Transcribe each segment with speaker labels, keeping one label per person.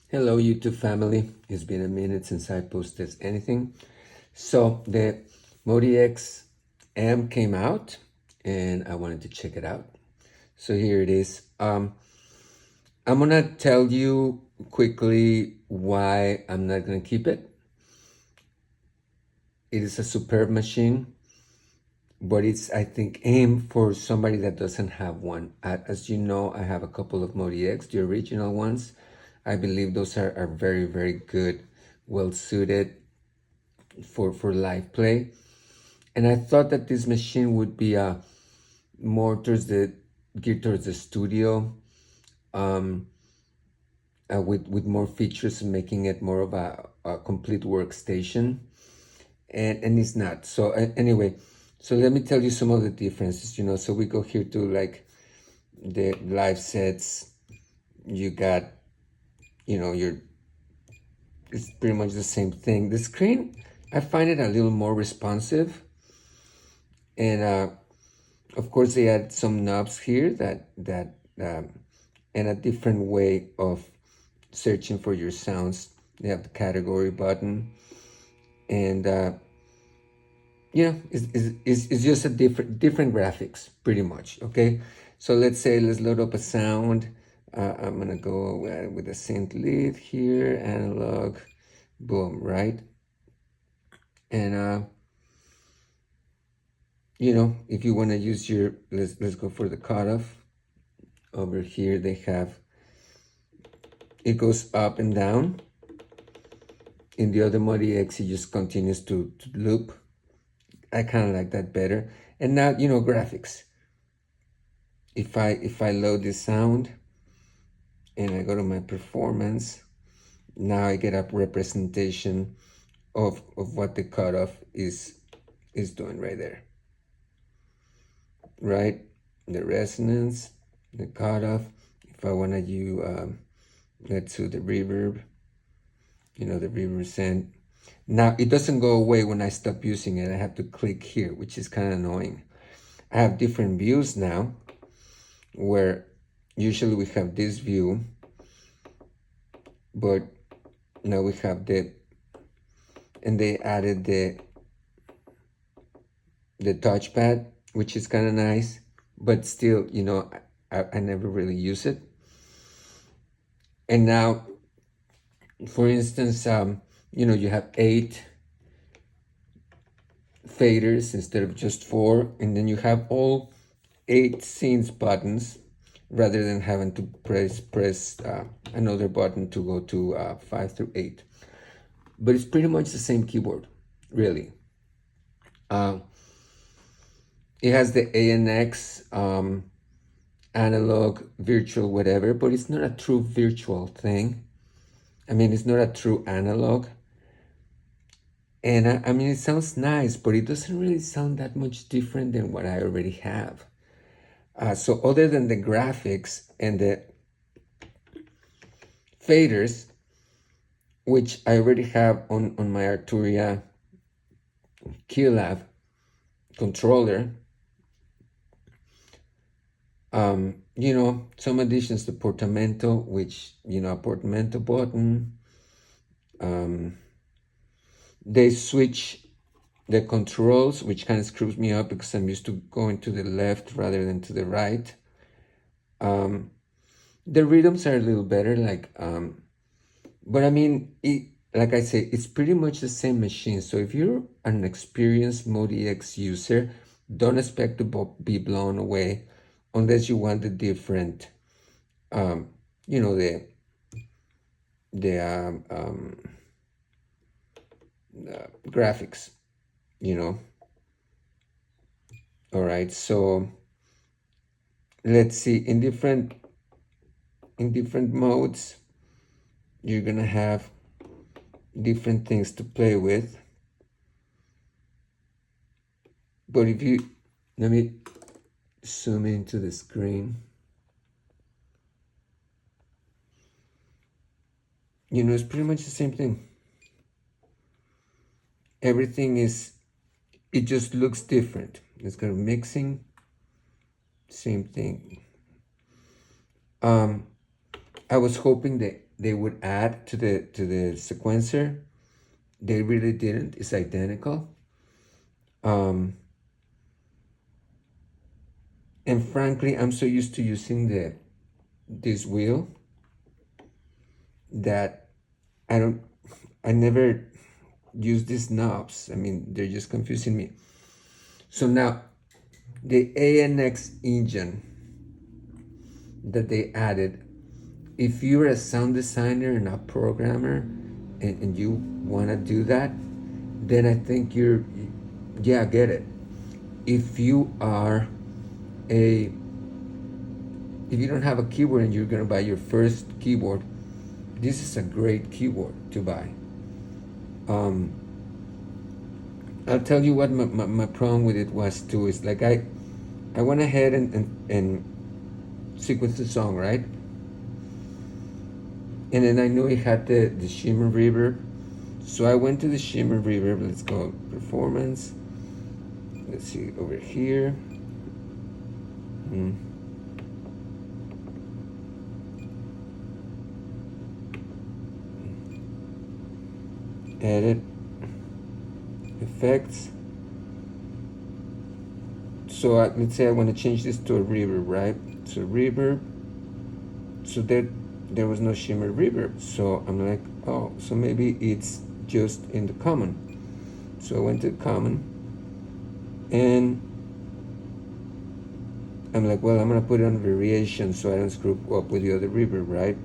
Speaker 1: Hello, YouTube family. It's been a minute since I posted anything. So the MODX M came out and I wanted to check it out. So here it is. I'm gonna tell you quickly why I'm not gonna keep it. It is a superb machine, but it's, I think, aimed for somebody that doesn't have one. As you know, I have a couple of MODX, the original ones. I believe those are very, very good, well suited for live play. And I thought that this machine would be more geared towards the studio, um, with more features, making it more of a complete workstation. And it's not. So anyway, so let me tell you some of the differences. So we go here to like the live sets. You got, your it's pretty much the same thing. The screen, I find it a little more responsive, and of course they add some knobs here and a different way of searching for your sounds. They have the category button, and it's just a different graphics pretty much. Okay, so let's load up a sound. I'm gonna go with a synth lead here, analog, boom, right? And if you want to use your, let's go for the cutoff. Over here they have, it goes up and down. In the other MODX, it just continues to loop. I kind of like that better. And now, graphics. If I load this sound and I go to my performance, now I get a representation of what the cutoff is doing right there. Right? The resonance, the cutoff. If I want to use, let's do the reverb, the reverb send. Now, it doesn't go away when I stop using it. I have to click here, which is kind of annoying. I have different views now, where usually we have this view, but now we have and they added the touchpad, which is kind of nice, but still, I never really use it. And now, for instance, you have 8 faders instead of just 4, and then you have all 8 scenes buttons rather than having to press another button to go to 5 through 8. But it's pretty much the same keyboard, really. It has the ANX, analog, virtual, whatever, but it's not a true virtual thing. I mean, it's not a true analog. And I mean, it sounds nice, but it doesn't really sound that much different than what I already have. So other than the graphics and the faders, which I already have on my Arturia Keylab controller, some additions to portamento, which, a portamento button. They switch the controls, which kind of screws me up because I'm used to going to the left rather than to the right. The rhythms are a little better, but I mean, like I say, it's pretty much the same machine. So if you're an experienced MODX user, don't expect to be blown away unless you want the different, the graphics, All right, so let's see, in different modes, you're gonna have different things to play with. But let me zoom into the screen. It's pretty much the same thing. Everything it just looks different. It's got mixing, same thing. I was hoping that they would add to the sequencer. They really didn't. It's identical. Um, and frankly, I'm so used to using this wheel that I never use these knobs. I mean, they're just confusing me. So now, the ANX engine that they added, if you're a sound designer and a programmer and you want to do that, then I think yeah, get it. If you are a, if you don't have a keyboard and you're going to buy your first keyboard, this is a great keyboard to buy. Um, I'll tell you what my problem with it was too. Is like I went ahead and sequenced the song, right? And then I knew it had the shimmer reverb. So I went to the shimmer reverb. Let's go performance. Let's see over here. Edit effects. So let's say I want to change this to a reverb, right? So reverb. So there was no shimmer reverb. So I'm like, oh, so maybe it's just in the common. So I went to common, and I'm like, well, I'm gonna put it on variation so I don't screw up with the other reverb, right?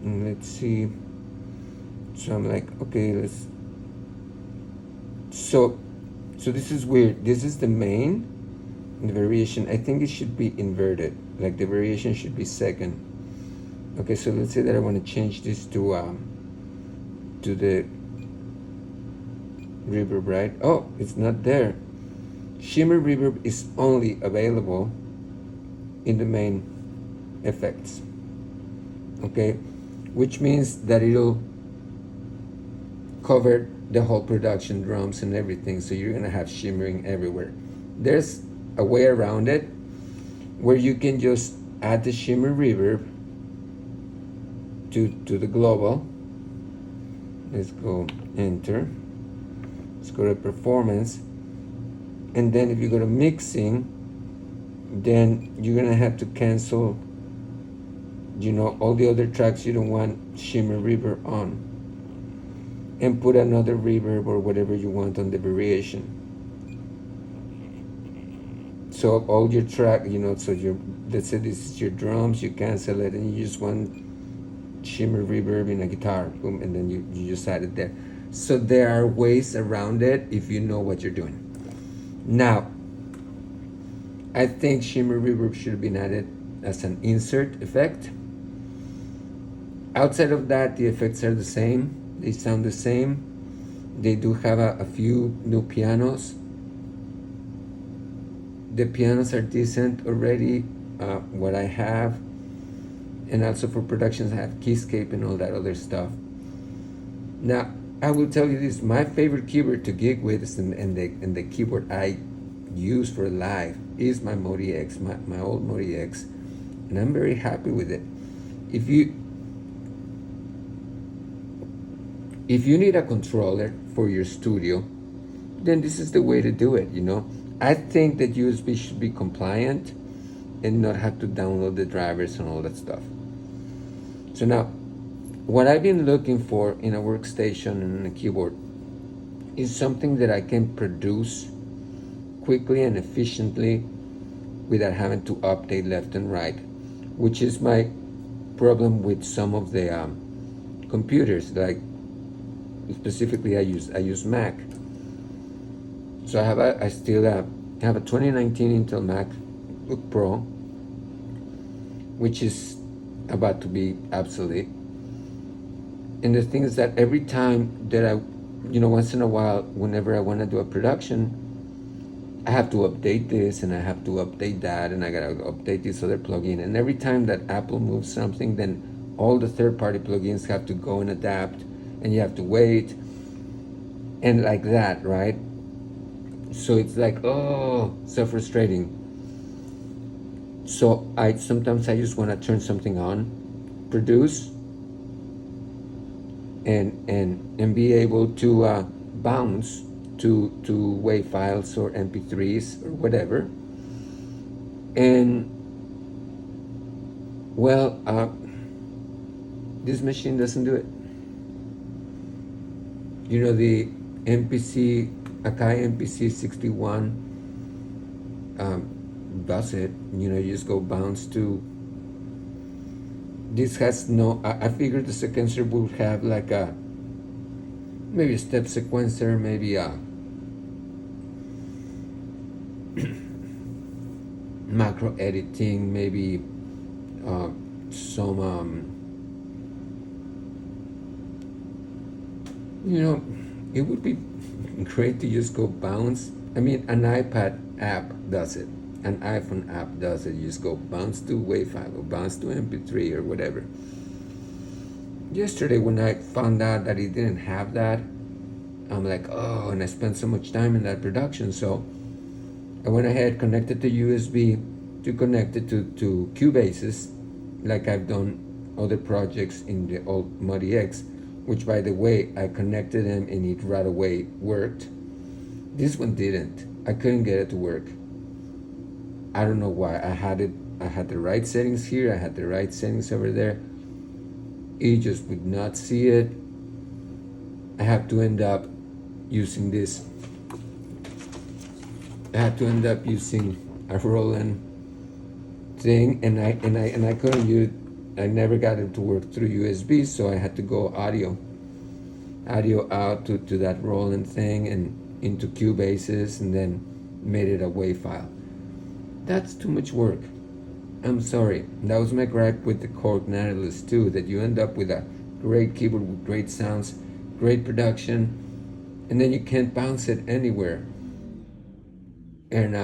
Speaker 1: Let's see. So I'm like, okay, let's. So this is weird. This is the main. The variation, I think it should be inverted. Like the variation should be second. Okay, so let's say that I want to change this to the reverb, right? Oh, it's not there. Shimmer reverb is only available in the main effects. Okay, which means that it'll cover the whole production, drums and everything. So you're gonna have shimmering everywhere. There's a way around it where you can just add the shimmer reverb to the global. Let's go enter. Let's go to performance, and then if you go to mixing, then you're gonna have to cancel, you know, all the other tracks you don't want shimmer reverb on, and put another reverb or whatever you want on the variation. So all your track, you know, so let's say this is your drums, you cancel it and you just want shimmer reverb in a guitar, boom, and then you just add it there. So there are ways around it if you know what you're doing. Now, I think shimmer reverb should have been added as an insert effect. Outside of that, the effects are the same. They sound the same. They do have a few new pianos. The pianos are decent already, what I have. And also for productions, I have keyscape and all that other stuff. Now, I will tell you this, my favorite keyboard to gig with is and the keyboard I use for live is my MODX, my old MODX. And I'm very happy with it. If you need a controller for your studio, then this is the way to do it, you know. I think that USB should be compliant and not have to download the drivers and all that stuff. So now, what I've been looking for in a workstation and a keyboard is something that I can produce quickly and efficiently without having to update left and right, which is my problem with some of the computers. Like specifically, I use Mac. So I still have a 2019 Intel MacBook Pro, which is about to be obsolete. And the thing is that every time that I, once in a while, whenever I want to do a production, I have to update this and I have to update that and I gotta update this other plugin. And every time that Apple moves something, then all the third-party plugins have to go and adapt, and you have to wait, and like that, right? So it's like, oh, so frustrating. So I sometimes I just want to turn something on, produce, and be able to bounce to WAV files or MP3s or whatever. And well, this machine doesn't do it. You know, the MPC Akai MPC 61 does it. You know, you just go bounce to. This has no. I figured the sequencer would have like a maybe a step sequencer, maybe a macro editing, maybe some you know, it would be great to just go bounce. I mean, an iPad app does it, an iPhone app does it. You just go bounce to WAV file or bounce to MP3 or whatever. Yesterday, when I found out that it didn't have that, I'm like, oh, and I spent so much time in that production. So I went ahead, connected to USB to connect it to Cubases, like I've done other projects in the old MODX, which, by the way, I connected them and it right away worked. This one didn't. I couldn't get it to work. I don't know why. I had the right settings here, I had the right settings over there. It just would not see it. I have to end up using this. I had to end up using a Roland thing, and I couldn't use. I never got it to work through USB, so I had to go audio out to that Roland thing and into Cubases, and then made it a WAV file. That's too much work. I'm sorry. That was my gripe with the Korg Nautilus too, that you end up with a great keyboard with great sounds, great production, and then you can't bounce it anywhere. And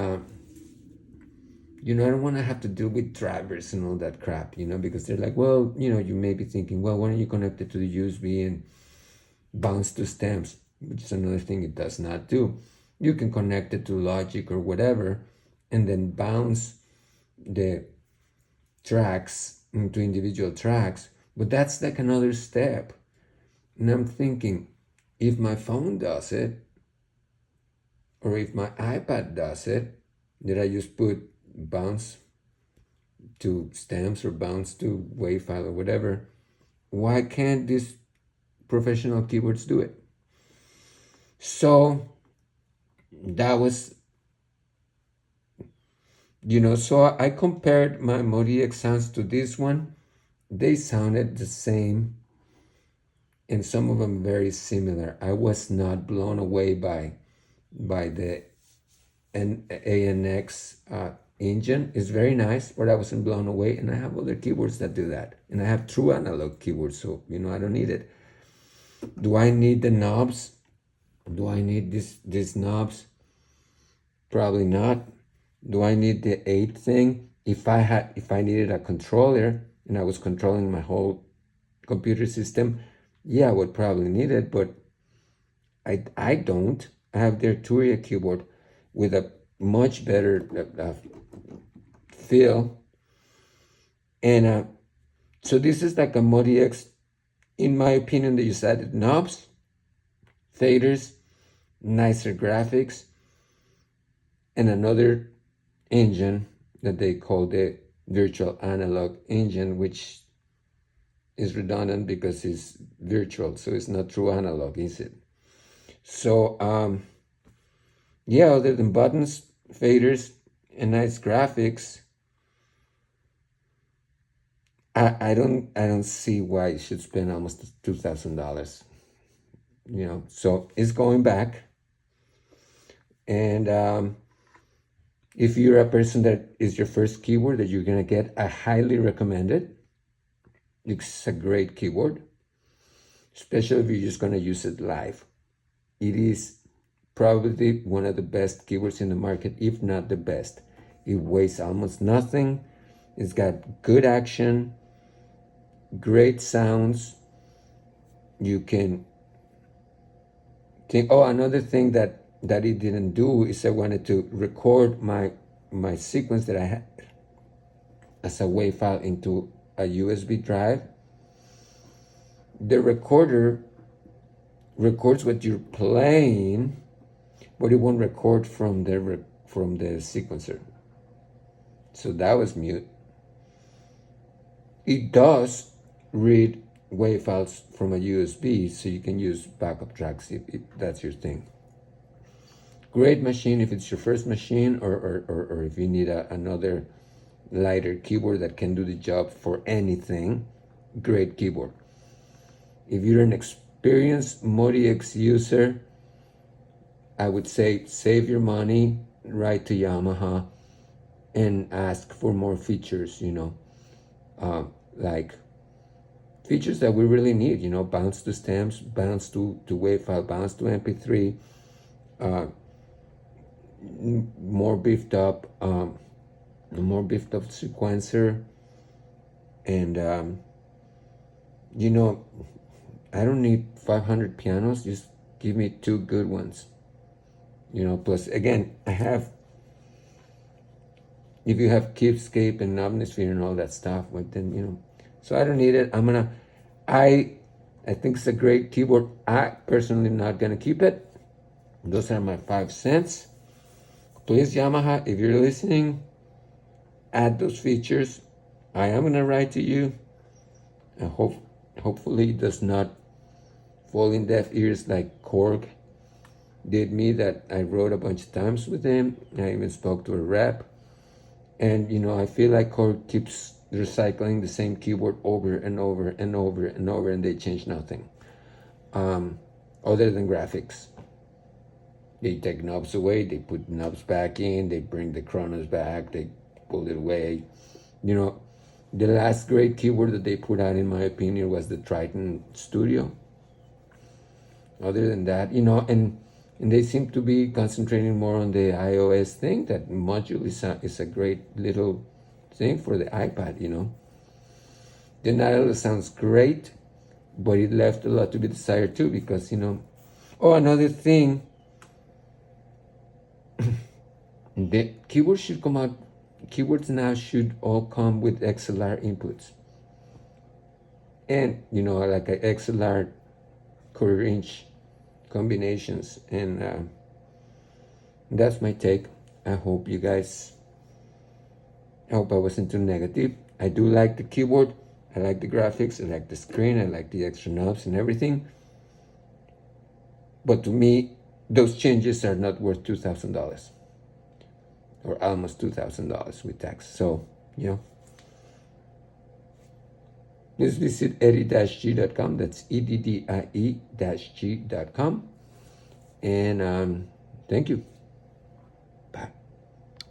Speaker 1: you know, I don't want to have to deal with drivers and all that crap, you know, because they're like, well, you know, you may be thinking, well, why don't you connect it to the USB and bounce to stems, which is another thing it does not do. You can connect it to Logic or whatever, and then bounce the tracks into individual tracks, but that's like another step. And I'm thinking, if my phone does it, or if my iPad does it, did I just put bounce to stems or bounce to WAV file or whatever? Why can't these professional keyboards do it? So that was, you know, so I compared my MODX sounds to this one. They sounded the same, and some of them very similar. I was not blown away by the ANX engine. It's very nice, but I wasn't blown away. And I have other keyboards that do that, and I have true analog keyboards, so you know I don't need it. Do I need the knobs? Do I need these knobs? Probably not. Do I need the 8 thing? If I needed a controller and I was controlling my whole computer system, yeah, I would probably need it, but I don't. I have the Arturia keyboard with a much better feel, and so this is like a MODX, in my opinion. They just added knobs, faders, nicer graphics, and another engine that they call the virtual analog engine, which is redundant because it's virtual, so it's not true analog, is it? So yeah, other than buttons, faders, and nice graphics, I don't see why you should spend almost $2,000. You know, so it's going back. And if you're a person that is your first keyboard that you're gonna get, I highly recommend it. It's a great keyboard, especially if you're just gonna use it live. It is probably one of the best keyboards in the market, if not the best. It weighs almost nothing. It's got good action, great sounds. You can think, oh, another thing that it didn't do is I wanted to record my sequence that I had as a WAV file into a USB drive. The recorder records what you're playing, but it won't record from the sequencer. So that was mute. It does read WAV files from a USB, so you can use backup tracks if that's your thing. Great machine if it's your first machine, or if you need another lighter keyboard that can do the job for anything. Great keyboard. If you're an experienced MODX user, I would say save your money, write to Yamaha, and ask for more features, like features that we really need, bounce to stems, bounce to WAV file, bounce to MP3, more beefed up sequencer, and I don't need 500 pianos, just give me 2 good ones. Plus again, if you have Keepscape and Omnisphere and all that stuff, but then, so I don't need it. I think it's a great keyboard. I personally not gonna keep it. Those are my 5 cents. Please, Yamaha, if you're listening, add those features. I am gonna write to you. I hopefully it does not fall in deaf ears like Korg did me, that I wrote a bunch of times with him. I even spoke to a rep. And, I feel like Korg keeps recycling the same keyboard over and over and over and over, and they change nothing. Other than graphics. They take knobs away, they put knobs back in, they bring the Chronos back, they pull it away. The last great keyboard that they put out, in my opinion, was the Triton Studio. Other than that, and they seem to be concentrating more on the iOS thing. That module is a great little thing for the iPad, The Nautilus sounds great, but it left a lot to be desired too, because, Oh, another thing, the keyboards now should all come with XLR inputs. And, like a XLR quarter-inch combinations. And that's my take. I hope I wasn't too negative. I do like the keyboard. I like the graphics. I like the screen. I like the extra knobs and everything. But to me, those changes are not worth $2,000. Or almost $2,000 with tax. So, Just visit eddie-g.com. That's eddie-g.com. And thank you.